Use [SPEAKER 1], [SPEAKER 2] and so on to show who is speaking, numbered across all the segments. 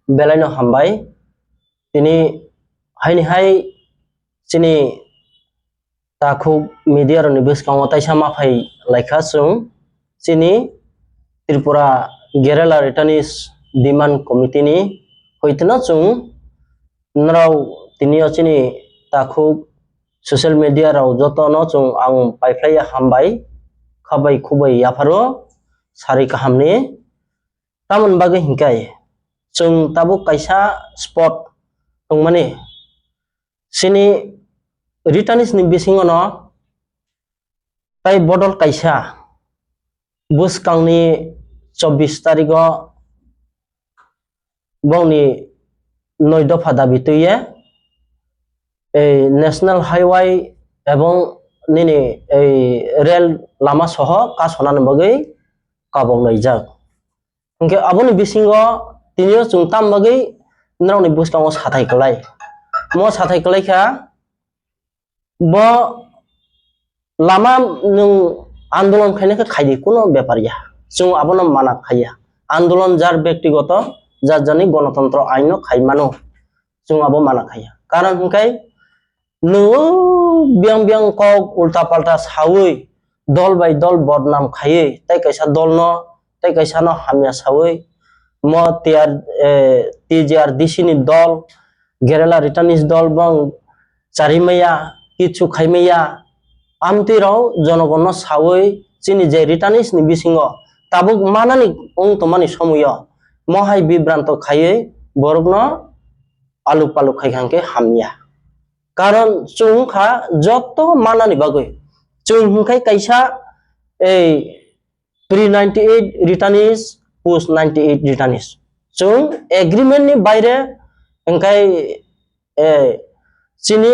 [SPEAKER 1] बेलायनो हामबाय दिनै हायनिहाय सिनि ताखौ मीडिया रनि बिस्कांव ताइसा माफाय लाइखा जों सिनि त्रिपुरा गेरेला रिटार्निस डिमांड कमिटी नि होइतना जों नराव तिनियाव सिनि ताखौ सोशल मीडिया राव जतनो जों आं पाइफ्लाया हामबाय खाबाय खुबाय याफारो सारि काहामनि तामन बागै हिंकाय जों ताबो काइसा स्पट दं माने सिनि रिटार्निस नि बिसिङावनो ताइ बदल काइसा बुसकांनि 24 तारिखआव बावनि 9 दफा दाबि तुये नेशनल हाईवे एवं निनि रेल लामा सह कासनान बागै काबावनाय जाग ओंके आबोनि बिसिङाव तिनियो जों ताम बागै नरावनि बुसकांव साथाय कलाय म साथाय कलायखा ब लामा नों आंदोलन खायनायखौ खायदि कोनो बेपारिया जों आबोनो माना खाया आंदोलन जार व्यक्तिगत जार जानि गणतंत्र आइन खायमानो जों आबो माना खाया कारण हुंखाय नो बियां बियां कक उल्टा पाल्टा सावै दल बाय दल बदनाम खायै ताइ कैसा दल न ताइ कैसा न हामिया सावै म TJRDC नि दल गेरेला रिटार्निस दल बं चारिमैया किछु खायमैया आमतिराव जनगण सावै चिनि जे रिटार्निस नि बिसिङाव ताबुक मानानि उं तमानि समय महाय बिब्रांत खायै बरगनो आलु पालु खायखांके हामिया कारण चुंखा जत मानानि बागै चुं हुंखाय कैसा प्री 98 रिटार्निस पोस्ट 98 रिटार्निस चुं एग्रीमेंट नि बायरे ओंखाय चिनि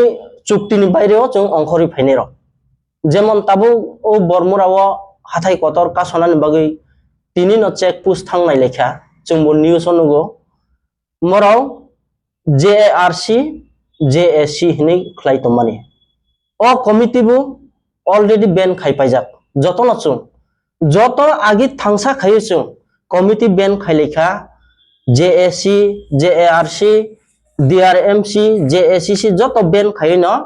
[SPEAKER 1] चुक्ति नि बायरे चुं अंखरि फाइनेर जेमन ताबु ओ बरमुराव हाथाय कतर कासनानि बागै तिनि न चेक पुस्ट थांनाय लेखा जों बो निउस नुगो मराव JARC JAC हिनै खलायतो माने ओ कमिटी बु ऑलरेडी बैन खायपायजाक जतो न चुं जतो आगि थांसा खायो चुं कमिटी बैन खायलेखा JAC JARC DRMC JACC जतो बैन खायो न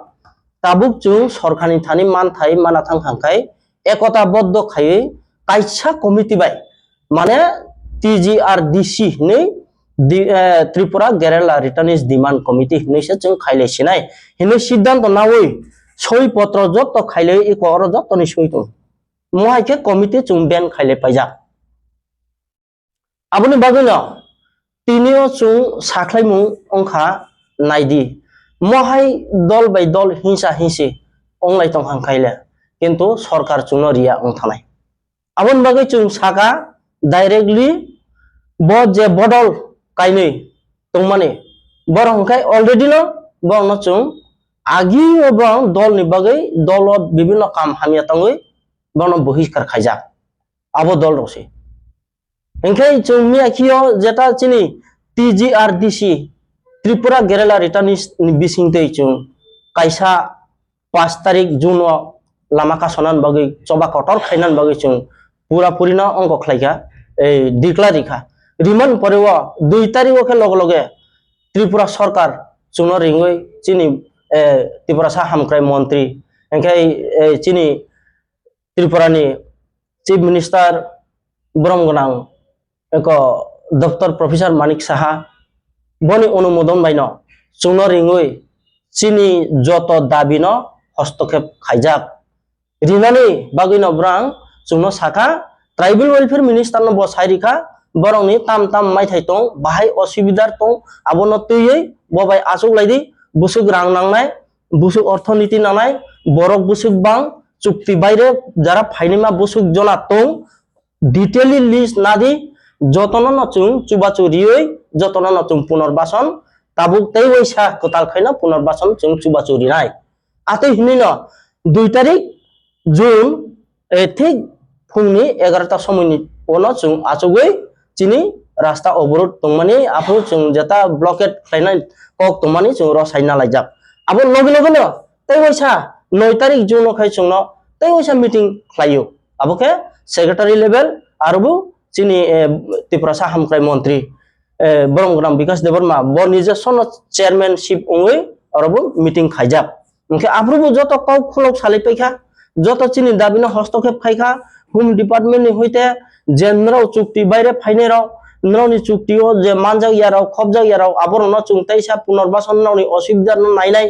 [SPEAKER 1] ताबुक चुं सरखारनि थानि मान थाय माना थांखांखाय एकता बद्ध खायै काइसा कमिटी बाय माने TJRDC नै त्रिपुरा गेरेला रिटार्निस डिमांड कमिटी हिनैसो जों खायलेसिनाय हिनै सिद्धांत नावै सय पत्र जत खायले इकर जतनि सय दं महायके कमिटी जों बैन खायले पायजा आबुनि बागैनो तिनियो जों साख्लायमु अंखा नायदि महाय दल बाय दल हिंसा हिंसि अंलाय तंहां खायले किन्तु सरकार चुनो रिया अंथानाय आबुनि बागै जों सागा डाइरेक्टली ब जे बदल कायनै तंमाने बर हंखाय अलरेडी न बंनो चुं आगि बं दल नि बागै दल विभिन्न काम हामिया तंगै बंनो बहिष्कार खायजा आबो दल रसे ओंखाय जों मियाखियो जेटा चिनि TJRDC त्रिपुरा गेरेला रिटार्निस नि बिसिंतै जों कायसा 5 तारिख जुन लामा कासनान बागै चबा कटर खायनान बागै जों पूरा पूरी न अंक खलायगा डिक्लारिखा रिमान परेव 2 तारिख के लगे लगे त्रिपुरा सरकार चुनो रिंगै चिनि त्रिपुरा सा हामक्राय मंत्री ओंखाय चिनि त्रिपुरानि चीफ मिनिस्टर ब्रह्मगोनां एक डॉक्टर प्रोफेसर मानिक साहा बनि अनुमोदन बायनो चुनो रिंगै चिनि जत दाबि न हस्तक्षेप खायजाक रिनानि बागैनो ब्रां चुनो साखा ट्राइबल वेलफेयर मिनिस्टर न बसायरिखा बरंनि ताम ताम माइथाय दं बाहाय असुबिदार दं आबोनो तैयै बबाय आसुक लायदि बुसुक रां नांनाय बुसुक अर्थनीति नांनाय बरक बुसुक बां चुक्ति बायरे जारा फाइनेमा बुसुक जना दं डिटेलि लिस्ट नादि जतन न चुं चुबाचु रियै जतन न चुं पुनर्बासन ताबुक तै वैसा कताल खायना पुनर्बासन चुं चुबाचु रिनाय आते हिनैनो 2 तारिख जुन ठीक फुंनि 11टा समयनि उनाव चुं आचुगै चिनि रास्ता अवरोध तंमानि आफु चुं जेता ब्लकेट खायनाय कक तंमानि चुं रसायना लायजाक आबो लगे लगे न तै वैसा 9 तारिख जुन खाय चुंनो तै वैसा मीटिंग खायो आबोके सेक्रेटारि लेवल आरोबो चिनि त्रिपुरा सा हामक्राय मंत्री borong gram bikas deborma bo nije sono chairmanship ongoi orobo meeting khaijak onkhe aprubo joto kau khulok salai paikha joto chini dabi no hostokep khaikha home department ni hoite je nrau chukti baire phaine rao nrau chukti o je manjak yarao khobjak yarao abor no chung taisa punorbason nauni osibidar no nainai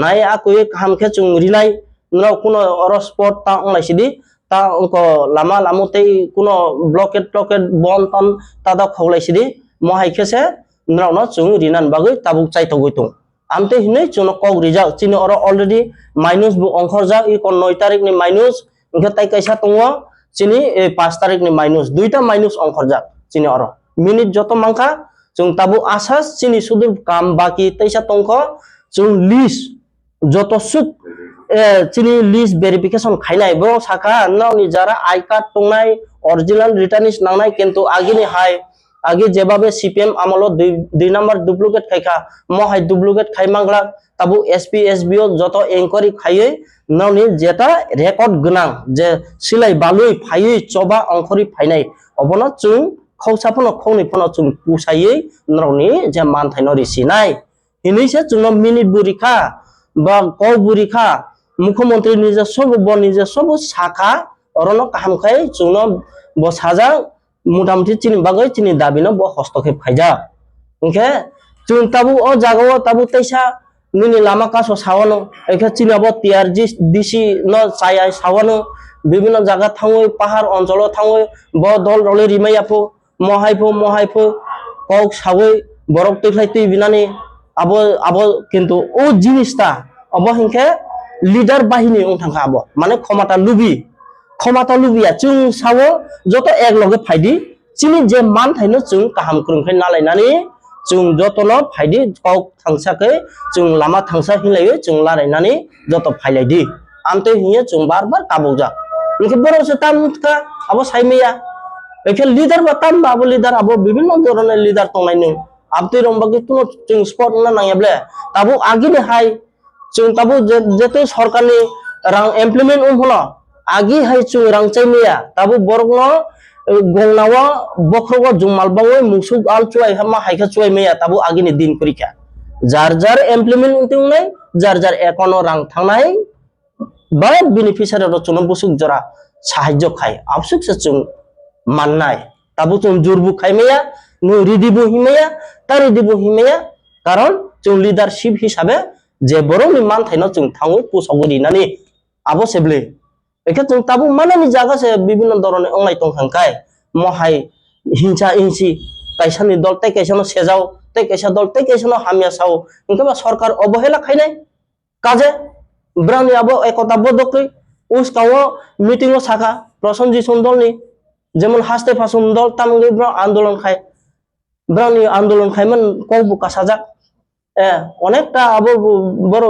[SPEAKER 1] nai akoi hamkhe chung rinai nrau kuno oro sport ta onglai sidi ta onko lama lamutei kuno blockade bon tan tada khaulai sidi mohai khese nrau no chung rinan bagoi tabuk chai togoi tung amte hinai chung kok rijak chini oro already minus bu ongkhor jak i kon 9 tarik ni minus ingkhe tai kaisa tongo chini 5 tarik ni minus duita minus ongkhor jak chini oro minute joto mangkha chung tabu asas chini sudur kam baki taisa tongkho chung list joto suk chini list verification khainai bro saka nauni jara I card tongnai original returnis nangnai kintu agini hai আগে যেভাবে CPM আমলো 2 number duplicate খাইখা মহাই duplicate খাই মাংলা তাবু SP এসবিও যত enquiry খাইয়ে নাওনি যেটা record গনাং যে সিলাই বালুই ফাইই চবা অংখরি ফাইনাই অবনা চুং খৌসাফনো খৌনি ফনো চুং পুসাইयै নাওনি যে মানথাইনো রিসিনাই হিনিসে চুং মিনিট বুরিখা বা ক বুরিখা মুখ্যমন্ত্রী নিজে সব শাখা অরণ কাহামখাই চুং বসাজা মোটামুটি চিনি বাগৈ চিনি দাবিনো ব হস্তক্ষেপ খাইজা ওকে চুন তাবু ও জাগাও তাবু তাইসা নিনি লামা কাছো সাওয়ানো এখা চিনাবো টিআর ডিসি ন চাই সাওয়ানো বিভিন্ন জায়গা থাঙ্গই পাহাড় অঞ্চল থাঙ্গই ব দল রলে রিমাইয়াফো মহাইফো কক সাওই বরক তৈফাই তুই বিনানি আবো কিন্তু ও জিনিসটা অবহিংখে লিডার বাহিনী উঠাঙ্খা আবো মানে ক্ষমতা লুবিয়া চুং সাwo যত এক লগে ফাইদি চিনি যে মান থাইনো চুং কাহাম krungkhai nalainani chung jotono phaidi kok thangsakai chung lama thangsa hilai chung larainani joto phailaidi amte hiye chung barbar kabujak inke boro se tamka abo saimia eke leader ba tam abo leader abo bibinno dhoroner leader tongnai nung abti rombagi tuno chung sport na nangyable tabu agini hai chung tabu jetu sorkarni rang implement umhono agi hai chung rangchai meya tabu borokno gongnawa bokhrogo jungmalbawoi musuk al chuai hama haikha chuai meya tabu agini din kurikha jar implement untungnai jar ekono rang thangnai ba beneficiary ro chung busuk jora sahajjo khai absuk se chung mannai tabu chung jurbu khai meya nu ridibu himeya taridibu himeya karon chung leadership hisabe je boroni man thaino chung thangoi pusogori nani abo seble একে তুমি তাবু মানানি জায়গা সে বিভিন্ন ধরনের অনলাই তংখাঙ্কাই মহাই হিংসা হিংসি কাইসানি দল তাই কাইসানো সেজাও তাই কাইসা দল তাই কাইসানো হামিয়া সাও ইনকে সরকার অবহেলা খাইনাই কাজে ব্রাউনি আবো একতা বদকই উসকাও মিটিং ও শাখা প্রসঞ্জিত দলনি যেমন হাসতে ফাসুন দল তামগৈ আন্দোলন খায় ব্রাউনি আন্দোলন খাইমান কবু কাসাজাক অনেকটা আবো বড়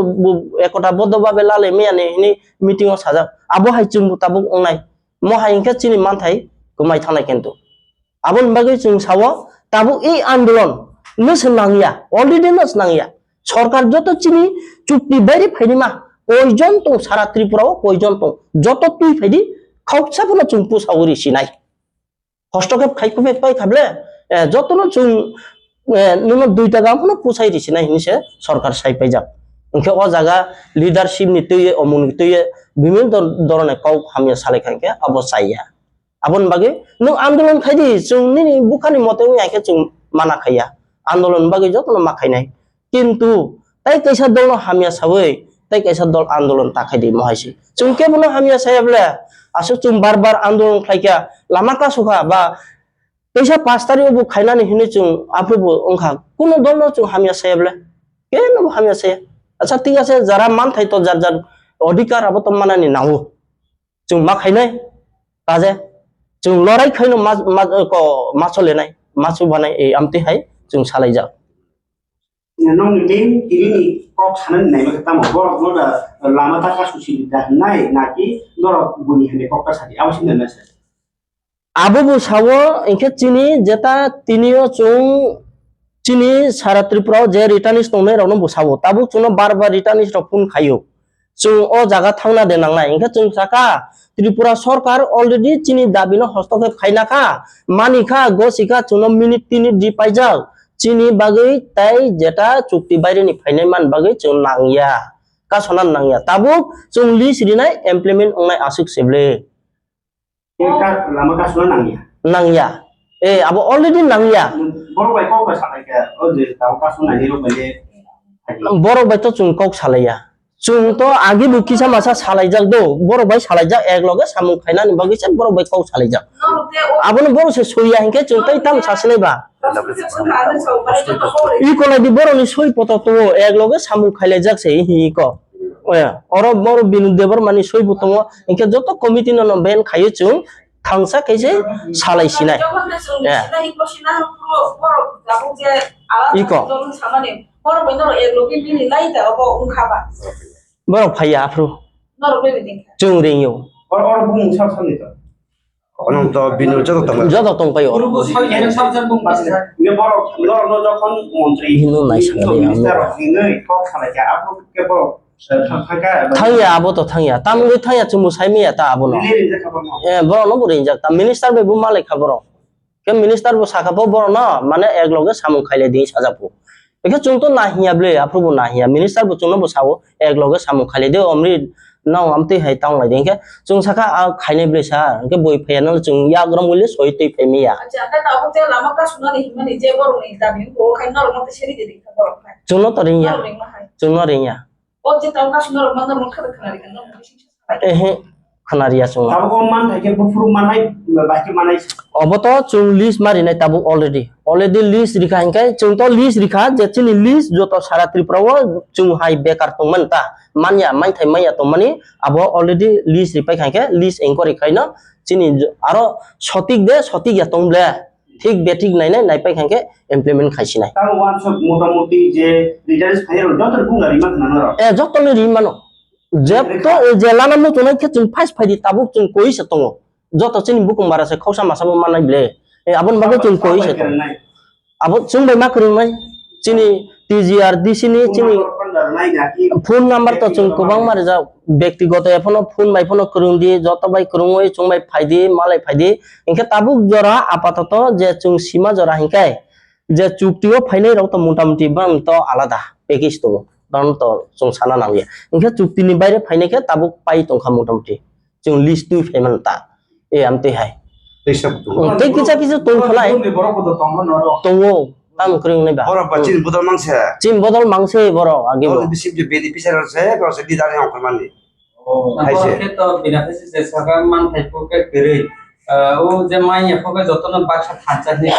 [SPEAKER 1] একটা বদ্ধভাবে লালে মেয়ানে হিনি মিটিং ও সাজা আবো হাই চুমবু তাবুক অংনাই মহাই ইনকে চিনি মানথাই গুমাই থানাই কিন্তু আবন বাগৈ চুং সাwo তাবু এই আন্দোলন নস নাংয়া অলরেডি নস নাংয়া সরকার যত চিনি চুক্তি বাইরে ফাইনিমা কয়জন তো সারা ত্রিপুরাও কয়জন তো যত তুই ফাইদি খাউসাফনো চুং পুসাউরি সিনাই হস্তক্ষেপ খাইকবে পাই খাবলে যতনো চুং নুনো 2 টাকা কোনো পুছাই দিছে না হিনসে সরকার সাই পাই যাক ওকে ও জায়গা লিডারশিপ নিতেই অমুনিতেই বিভিন্ন ধরনের কাউ হামিয়া সালে খাইকে অবসাইয়া আবন বাগে নং আন্দোলন খাইদি চুংনি বুখানি মতে আইকে চুং মানা খাইয়া আন্দোলন বাগে যতন মাখাই নাই কিন্তু তাই কাইসা দল হামিয়া সাবই তাই কাইসা দল আন্দোলন তাখাইদি মহাইছি চুং কেবল হামিয়া সাইবলে আসু চুং বারবার আন্দোলন খাইকা লামা কাসুখা বা Kaisa 5 tarik bu khainani hini chung apubu ongkha kuno dolno chung hamia sayable keno hamia say acha ঠিক আছে যারা মান থাই তো যার অধিকার আবো তো মানানি নাও chung ma khainai kaje chung lorai khaino masole nai masu banai ei amti hai chung salai ja
[SPEAKER 2] nong nim kirini kok sanan nai ma tamo borok no da lama ta ka susi da nai naki norok buni hane kok ka sadi awasin na sa
[SPEAKER 1] Abu সাwo ইনকে চিনি যেটা তিনিও চুং চিনি সারা ত্রিপুরাও যে রিটার্নিস তংনে রানো বসাবো তাবু চুনো বারবার রিটার্নিস রফুন খাইও চুং ও জায়গা থাংনা দেনাংনাই ইনকে চুং সাকা ত্রিপুরা সরকার অলরেডি চিনি দাবিনো হস্তক্ষেপ খাইনাখা মানিখা গসিখা চুনো minute 3 the পাইজাও chini bagai tai jeta chukti bayre ni phainai man bagai chung nangya ka sonan nangya tabuk chung list rinai implement ongnai asuk seble
[SPEAKER 2] lama kasus nangya
[SPEAKER 1] nangya abo already nangya
[SPEAKER 2] baru baik kau kesana ke oh jadi tahu kasus nangya lo beli
[SPEAKER 1] borok bai to chung kok salaya chung to agi buki sa masa salaijak do borok bai salaijak ek loge samung khaina ni bagi sa borok bai kok salaijak abon borok se soya hingke chung tai tam saslai ba iko la di borok ni soi poto to ek loge samung khailajak se hi ko oro bor binu debar mani soi poto hingke joto committee no ben khayo chung thangsa kaise salai sinai iko borok phaya afro chung ringyo
[SPEAKER 2] orang bung sab itu
[SPEAKER 3] orang to binu
[SPEAKER 1] joto tong payo
[SPEAKER 2] ini baru lo jokon menteri
[SPEAKER 1] Hinu nai sangat ya,
[SPEAKER 2] minister ini kau salah ya apa ke baru
[SPEAKER 1] thangya abo to thangya tamui thangya chumu saimi ta abo no
[SPEAKER 2] ini dia kabar mau
[SPEAKER 1] boro no burin jak ta minister be bu malai khaboro ke minister bo sakapo boro no mane ek loge samung khaile di sajapo eke chung to nahiya ble aprubu nahiya minister bo chung no bo sawo ek loge samung khaile de omri naw amte hai tang lai dengke chung saka khaine ble sa ke boi phayan chung ya gram mule soi tei phemi ya chung no to ring ya ehe khanaria chung
[SPEAKER 2] tahu kau mana ke bufur mana baca mana
[SPEAKER 1] oboto chung list mari nai tabu already list rikha hingkai chung to list rikha je chini list joto sara tripura wo chung hai bekar tongman ta manya mai thai maya tongmani abo already list ripai hingkai list inquiry khaino chini aro sotik ya tongle ঠিক বেঠিক নাই নাই পাই খানকে implement খাইছি নাই
[SPEAKER 2] tahu wanso মোটামুটি যে result file যত বুঙ্গারি মান না
[SPEAKER 1] যতনে রিমানো জেপতো জেলানা মো তোনাই কে চুন ফাইস ফাইদি তাবুক চুন কইছে তঙ্গ যত চিনি বুকুম বারাসে খौसा मासाबो मानाय ब्ले आबन बागे चुन कइसे तंग आबो चुन बाय मा करनाय चिनि टीजीआर डीसी नि चिनि फोन नंबर तो चुन गोबां मारे जा व्यक्तिगत एफनो फोन बाय फोन करुं दि जत बाय करुंय चुं बाय फाइदि मालाय फाइदि इनके ताबुक जरा आपातत जे चुं सीमा जरा हिंकाय जे चुक्तिओ फाइनाय राव तो मोटामोटी बां तो आलादा पैकेज तो बां तो चुं साना नांगया इनके चुक्तिनि बायरे फाइनायके ताबुक पाइ तंखा मोटामोटी चुं लिस्ट नि फेमन ता ए आमते हाय ते किसा किसा तंग खलाय तंगो tam kring nei ba
[SPEAKER 3] orang bacin budal mangsa
[SPEAKER 1] cim bodol mangse boro agi
[SPEAKER 3] orang bisip je bedi pisar se kalau sedih dari yang permani
[SPEAKER 4] Hai to benefit se saka man thai ko ke kere o je mai ya ko jotona baksa thancha ni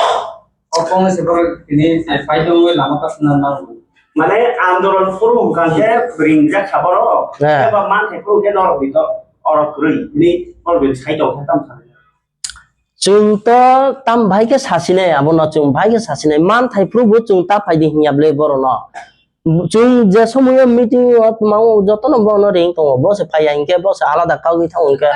[SPEAKER 4] opong se boro ini fai dong lama ka sunan na
[SPEAKER 2] মানে আন্দোলন শুরু কাজে ব্রিংজা খাবার এবা মান থেকে কে নর বিত অর করি নি অলবে সাইটো খাতাম সালে
[SPEAKER 1] chung to tam bhai ke sasine abo no chung bhai ke sasine man thai prubu chung ta phaidi hiable boro no chung je somoy meeting ot mau jotono bono ring to bo se phai angke bo se alada kau gi thong ke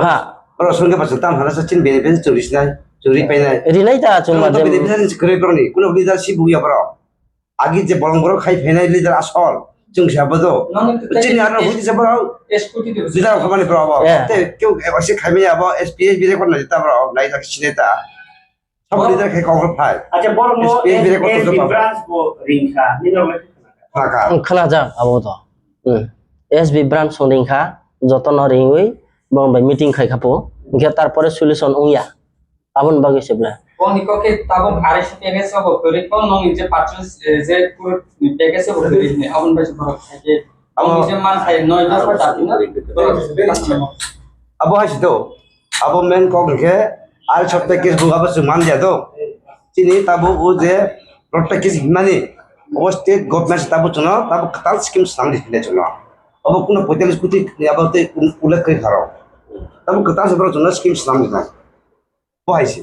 [SPEAKER 1] ha
[SPEAKER 3] orang sungai pasal tam hana sacin benefit curi penai
[SPEAKER 1] rinai ta chung ma
[SPEAKER 3] kalau benefit kere koroni kuno leadership buya bro agi je bolong bro khai penai leader asal chung siapa tu cini anak budi siapa bro
[SPEAKER 4] scooty de
[SPEAKER 3] leader kemana bro apa te kau masih kami apa SPS bila kau nanti bro naik tak sini ta सब leader khai kau khai
[SPEAKER 2] আচ্ছা বড় মো
[SPEAKER 3] SPS bila kau tu apa
[SPEAKER 2] branch বো রিংখা নি নর
[SPEAKER 3] maka
[SPEAKER 1] khana ja abo to SB branch soning kha jotono ringoi bong bai meeting khai khapo ge tar pore solution ongya abon bagi sebla
[SPEAKER 4] Koni ko ke tabo RS package ko kore ko no je purchase je pur package ko kore ni abon ba boro ke abon je man thai noi da ko ta na
[SPEAKER 3] abo hai situ abo main kau ke আর সব package বুগা বসে মান দিয়া তো চিনি তাবো ও যে rod package Himani ও state government তাবো চুনো তাবো কাল scheme সামনে দিলে চুনো আবো কোনো 45 কোটি আবাতে উল্লেখ করে খারাপ তাবো কাল সবর চুনো স্কিম সামনে না বহাইছে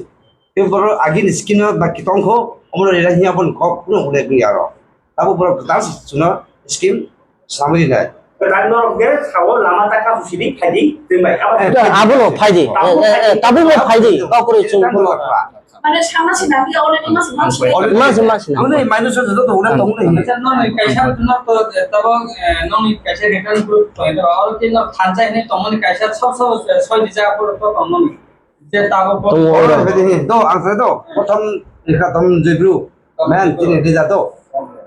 [SPEAKER 3] এরপর আগে স্কিম বাকি তংখ আমরা এরা হিয়া বন কোনো উল্লেখ করি আর তাবো বড় কাল চুনো স্কিম সামনে না
[SPEAKER 2] dan norok ge sawo lama taka susidi khadi jembai
[SPEAKER 1] আবুলো ফাইদি তাবু মে ফাইদি কাউরে চুং
[SPEAKER 5] মানে সামাসি না বিয়া অলরেডি মাসি মাসি
[SPEAKER 1] মাঝে মাঝে না
[SPEAKER 3] 오늘 마이너스 저도 오늘 동네
[SPEAKER 4] আচ্ছা ননি কাইসা ন তো তব ননি কাইসা রিটার্ন গ্রুপ তো এটা আর কি ন থানচা নে তমনি কাইসা সব সব ছয় দিজা পর তো তমনি যে তাগো পর
[SPEAKER 3] 오늘 회디 또 안세도 보통 이렇게 동 제브루 맨 진이 되자도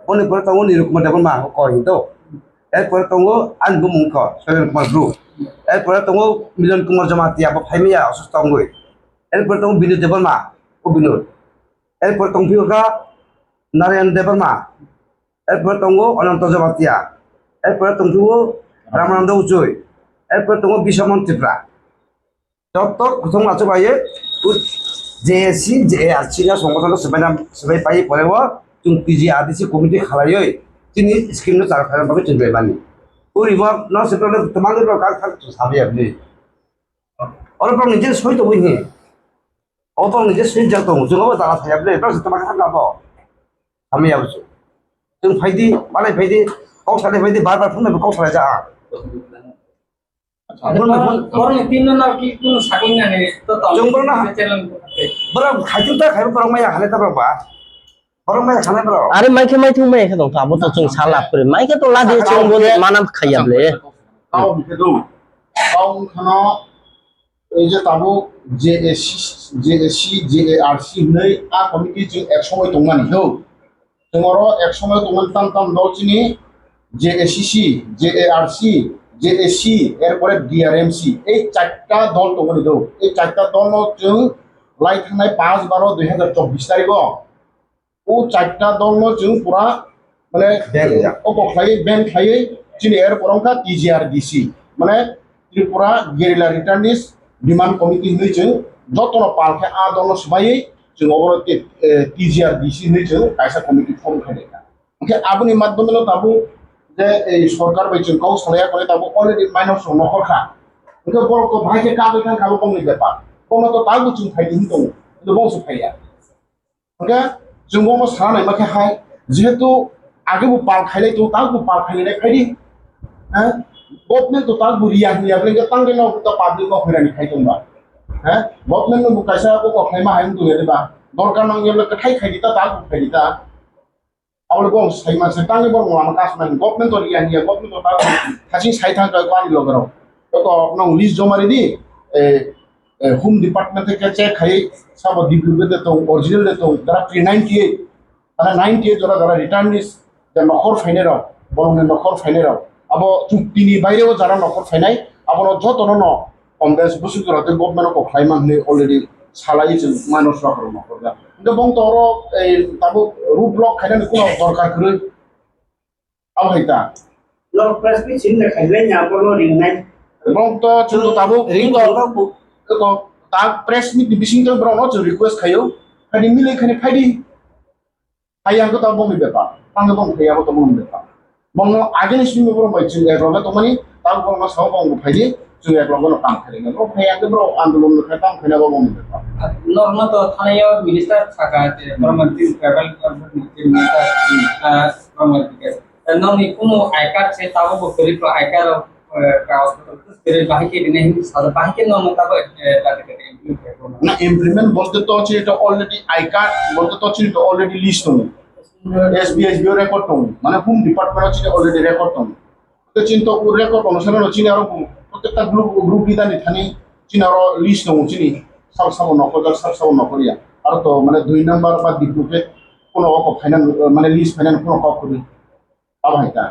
[SPEAKER 3] 오늘 벌써 오늘 이렇게 뭐 대본 막 거기도 এরপরে তোমাকে আনবো মুখ সেভেন কুমার গ্রুপ এরপরে তোমাকে মিলন কুমার জমাতিয়া বা ফাইমিয়া অসুস্থ অঙ্গই এরপরে তোমাকে বিনোদ দেবর্মা ও বিনোদ এরপরে তোমাকে বিয়োগা নারায়ণ দেবর্মা এরপরে তোমাকে অনন্ত জমাতিয়া এরপরে তোমাকে রামানন্দ উচই এরপরে তোমাকে বিশ্বমন ত্রিপুরা যত প্রথম আছে বাইয়ে জেএসসি জেআরসি না সংগঠন সবাই পাই পরেও তুমি পিজি আদিসি কমিটি খালাইই তিনি স্কিমনো চার খারাপ ভাবে চিনতে পারি ওরিবা ন সেপ্টেম্বর তোমাদের কাজ থাকতো সাবি আপনি অরপর নিজে সই তো বইনি অপর নিজে সই যাতো जोंबो দাঁড়া থাকলে এটা তোমাকে থাকলাবো আমি আবছো जों ফাইদি মালাই ফাইদি কাউসালে ফাইদি বারবার ফোন কাউসালে যা
[SPEAKER 4] পর তিন না কি কোন সাকিন না নে তো
[SPEAKER 3] জঙ্গল না।
[SPEAKER 4] চ্যানেল
[SPEAKER 3] বড় খাইতে খাইব বড় মাইয়া হালে তারপর বা বড় মাইয়া খানে বড়
[SPEAKER 1] আরে মাইকে মাইথু মাই এখানে তো আবো তো চুং সালাপ করে মাইকে তো লা দিয়ে চুং বলে মানাম খাইয়াবলে
[SPEAKER 6] তাও কিন্তু তাও খানা এই যে তাবো জেএসসি জেআরসি नै आ কমিটি যে এক সময় দংমানি হো তোমারও এক সময় দংমান টান টান দলচিনি জেএসসি জেআরসি জেএসসি এরপরে ডিআরএমসি এই চারটা দল দংমানি দো এই চারটা দল जों লাই থানায় 5/12/2024 তারিখ ও চারটা দল जों পুরা মানে অকখাই বেন খাই চিনি এর পরংকা টিজিআরডিসি মানে ত্রিপুরা গেরিলা রিটার্নিস ডিমান্ড কমিটি হই जों যতন পালকে আ দল সবাই जों অবরতে টিজিআরডিসি হই जों কাইসা কমিটি ফর্ম খাইলে ওকে আপনি মাধ্যমে তাবু যে এই সরকার বাইচুন কাউ সলায়া করে তাবু অলরেডি মাইনস নখরখা ওকে বড় তো ভাইকে কাবে কান কাবো কমনি ব্যাপার কোন তো তাগু চুন খাইদি দং কিন্তু বংশ খাইয়া ওকে जों বংশ সানাই মাকে হাই যেহেতু আগেবো পাল খাইলে তো তাগু পাল খাইলে খাইদি হ্যাঁ গভর্নমেন্ট তো তাগু রিয়া হিয়া বলে তাঙ্গে ন তো পাবলিক কো ফেরানি খাইতোंबा হ্যাঁ গভর্নমেন্ট নো কাইসা কো খাইমা হাইম তো দেবা দরকার নং গেলে খাই খাইদিতা তাগু খাইদিতা আবলে বংশ সাইমা সে তাঙ্গে বং লামা কাস নাই গভর্নমেন্ট তো রিয়া হিয়া গভর্নমেন্ট তো তাগু হাসি সাইথা তো কোয়ানি লগরাও তো নং লিস্ট জমারি দি হোম ডিপার্টমেন্ট থেকে চেক খাই সব ডিপ্লুবেতে তো অরিজিনাল তো যারা 398 তারা 98 যারা রিটার্নিস যে নখর ফাইনেরাও বলনে নখর ফাইনেরাও আবো চুক্তিনি বাইরেও যারা নখর ফাইনাই আবনো যতন ন কমবেশ বসুতরাতে গভর্নমেন্ট কো খাইমান নে অলরেডি সালাই जों মাইনস রাখর নখরগা কিন্তু বং তর এই তাবো রুট ব্লক খাইনানি কোন দরকার করে আবহাইতা
[SPEAKER 2] lor press pi chin le khaile nya por no ring nai
[SPEAKER 6] বং তো কিন্তু তাবো তো তা প্রেস মি ডিবিশন তো ব্রনো যে রিকোয়েস্ট খাইও খালি মিলে খানে ফাইদি ফাইয়াঙ্গ তো বমি ব্যাপার পাঙ্গ বং ফাইয়াবো তো বমি ব্যাপার বং আগেনি সিমি বড় মাইছি একলগে তো মানে তার বং সাও বং ফাইদি जों একলগে ন কাম খাইলে না ফাইয়াঙ্গ ব্র আন্দোলন খাই কাম খাইনাবো বমি ব্যাপার
[SPEAKER 4] নরমাল তো থানায় মিনিস্টার থাকা যে পরমান্তি ট্রাভেল মিনিস্টার পরমান্তি ননি কোনো আইকার সে তাও বকরি তো আইকার কাগজ তেরে বাহিকে দিনে হিন্দি সাদা বাহিকে নন তাও লাগে
[SPEAKER 6] না ইমপ্লিমেন্ট বলতে তো আছে এটা অলরেডি আই কার্ড বলতে তো আছে এটা অলরেডি লিস্ট হলো এসবিএসবিও রেকর্ড হলো মানে হোম ডিপার্টমেন্ট আছে অলরেডি রেকর্ড হলো তো চিন্তা ও রেকর্ড অনুসারে চিনি আর প্রত্যেকটা গ্রুপ বিদানি থানি চিনি আর লিস্ট হলো চিনি সব নকরিয়া আর তো মানে 2 নাম্বার বা ডিগ্রুপে কোনো ফাইনাল মানে লিস্ট ফাইনাল কোনো কপ করি আবাইতা